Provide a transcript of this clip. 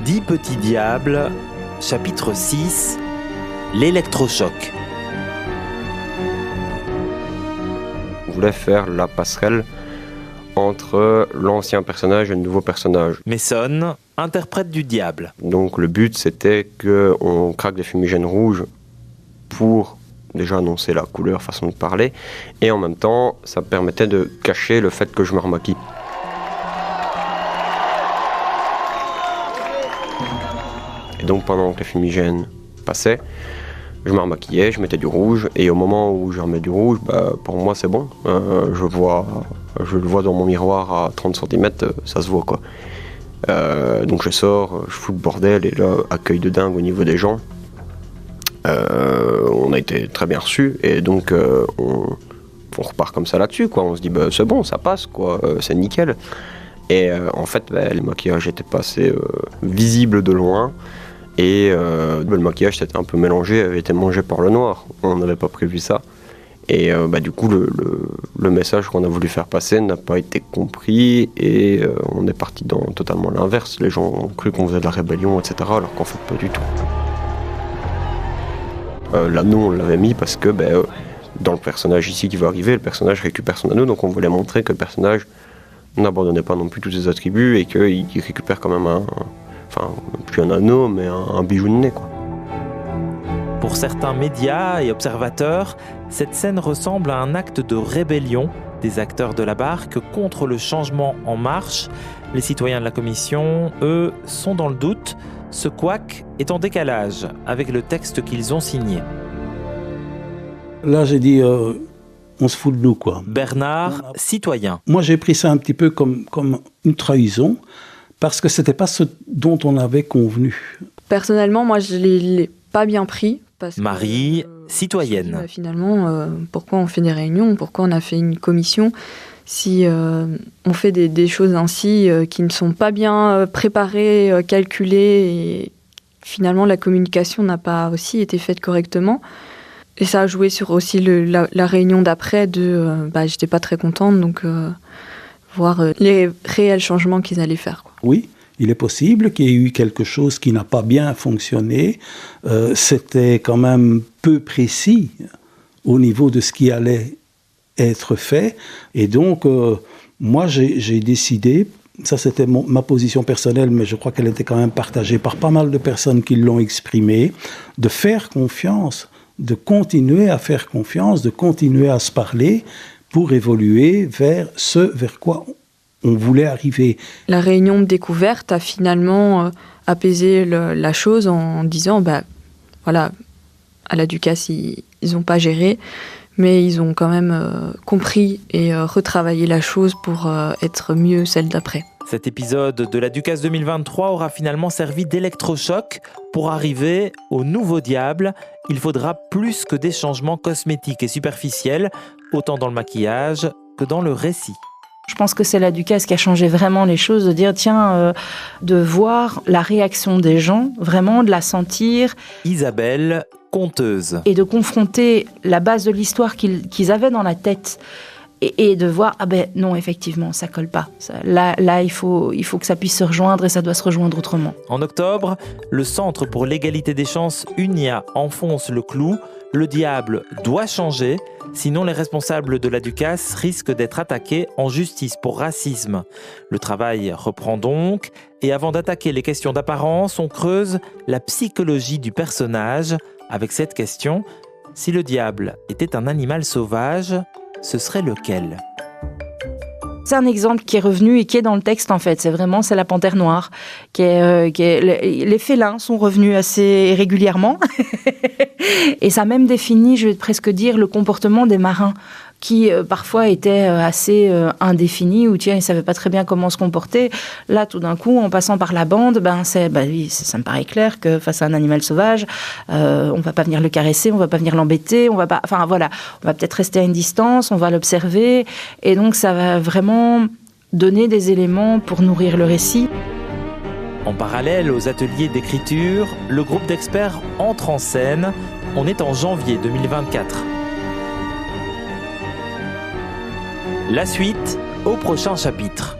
10 petits diables, chapitre 6, l'électrochoc. On voulait faire la passerelle entre l'ancien personnage et le nouveau personnage. Mason, interprète du diable. Donc le but c'était qu'on craque des fumigènes rouges pour déjà annoncer la couleur, façon de parler, et en même temps ça permettait de cacher le fait que je me remaquille. Et donc pendant que les fumigènes passaient, je me remaquillais, je mettais du rouge, et au moment où je remets du rouge, pour moi c'est bon. Je le vois dans mon miroir à 30 cm, ça se voit quoi. Donc je sors, je fous le bordel, et là, accueil de dingue au niveau des gens. On a été très bien reçus, et donc on repart comme ça là-dessus, quoi. On se dit c'est bon, ça passe, quoi, c'est nickel. Et en fait, le maquillage était pas assez visible de loin. Et le maquillage s'était un peu mélangé, avait été mangé par le noir. On n'avait pas prévu ça. Et du coup, le message qu'on a voulu faire passer n'a pas été compris. Et on est parti dans totalement l'inverse. Les gens ont cru qu'on faisait de la rébellion, etc. Alors qu'en fait, pas du tout. L'anneau, on l'avait mis parce que dans le personnage ici qui va arriver, le personnage récupère son anneau. Donc on voulait montrer que le personnage n'abandonnait pas non plus tous ses attributs et qu'il récupère quand même plus un anneau, mais un bijou de nez, quoi. Pour certains médias et observateurs, cette scène ressemble à un acte de rébellion des acteurs de la barque contre le changement en marche. Les citoyens de la commission, eux, sont dans le doute. Ce couac est en décalage avec le texte qu'ils ont signé. Là, j'ai dit, on se fout de nous, quoi. Bernard, citoyen. Moi, j'ai pris ça un petit peu comme une trahison, parce que c'était pas ce dont on avait convenu. Personnellement, moi, je l'ai pas bien pris. Marie, citoyenne. Finalement, pourquoi on fait des réunions? Pourquoi on a fait une commission? Si on fait des choses ainsi qui ne sont pas bien préparées, calculées, et finalement la communication n'a pas aussi été faite correctement. Et ça a joué sur aussi la réunion d'après j'étais pas très contente, donc voir les réels changements qu'ils allaient faire, quoi. Oui, il est possible qu'il y ait eu quelque chose qui n'a pas bien fonctionné. C'était quand même peu précis au niveau de ce qui allait être fait. Et donc, moi, j'ai décidé, ça c'était ma position personnelle, mais je crois qu'elle était quand même partagée par pas mal de personnes qui l'ont exprimée, de faire confiance, de continuer à faire confiance, de continuer à se parler pour évoluer vers ce vers quoi on voulait arriver. La réunion de découverte a finalement apaisé la chose en disant, voilà, à la Ducasse, ils n'ont pas géré, mais ils ont quand même compris et retravaillé la chose pour être mieux celle d'après. Cet épisode de la Ducasse 2023 aura finalement servi d'électrochoc. Pour arriver au nouveau diable, il faudra plus que des changements cosmétiques et superficiels, autant dans le maquillage que dans le récit. Je pense que c'est la Ducasse qui a changé vraiment les choses, de dire de voir la réaction des gens, vraiment de la sentir. Isabelle, conteuse. Et de confronter la base de l'histoire qu'ils avaient dans la tête et de voir, non, effectivement, ça colle pas. Là, il faut que ça puisse se rejoindre et ça doit se rejoindre autrement. En octobre, le Centre pour l'égalité des chances UNIA enfonce le clou. Le diable doit changer, sinon les responsables de la Ducasse risquent d'être attaqués en justice pour racisme. Le travail reprend donc, et avant d'attaquer les questions d'apparence, on creuse la psychologie du personnage avec cette question: si le diable était un animal sauvage, ce serait lequel ? C'est un exemple qui est revenu et qui est dans le texte en fait. C'est la panthère noire. Les félins sont revenus assez régulièrement. Et ça a même défini, je vais presque dire, le comportement des marins qui parfois étaient assez indéfinis, ou ils ne savaient pas très bien comment se comporter. Là, tout d'un coup, en passant par la bande, ça me paraît clair que face à un animal sauvage, on ne va pas venir le caresser, on ne va pas venir l'embêter, on va peut-être rester à une distance, on va l'observer, et donc ça va vraiment donner des éléments pour nourrir le récit. En parallèle aux ateliers d'écriture, le groupe d'experts entre en scène. On est en janvier 2024. La suite au prochain chapitre.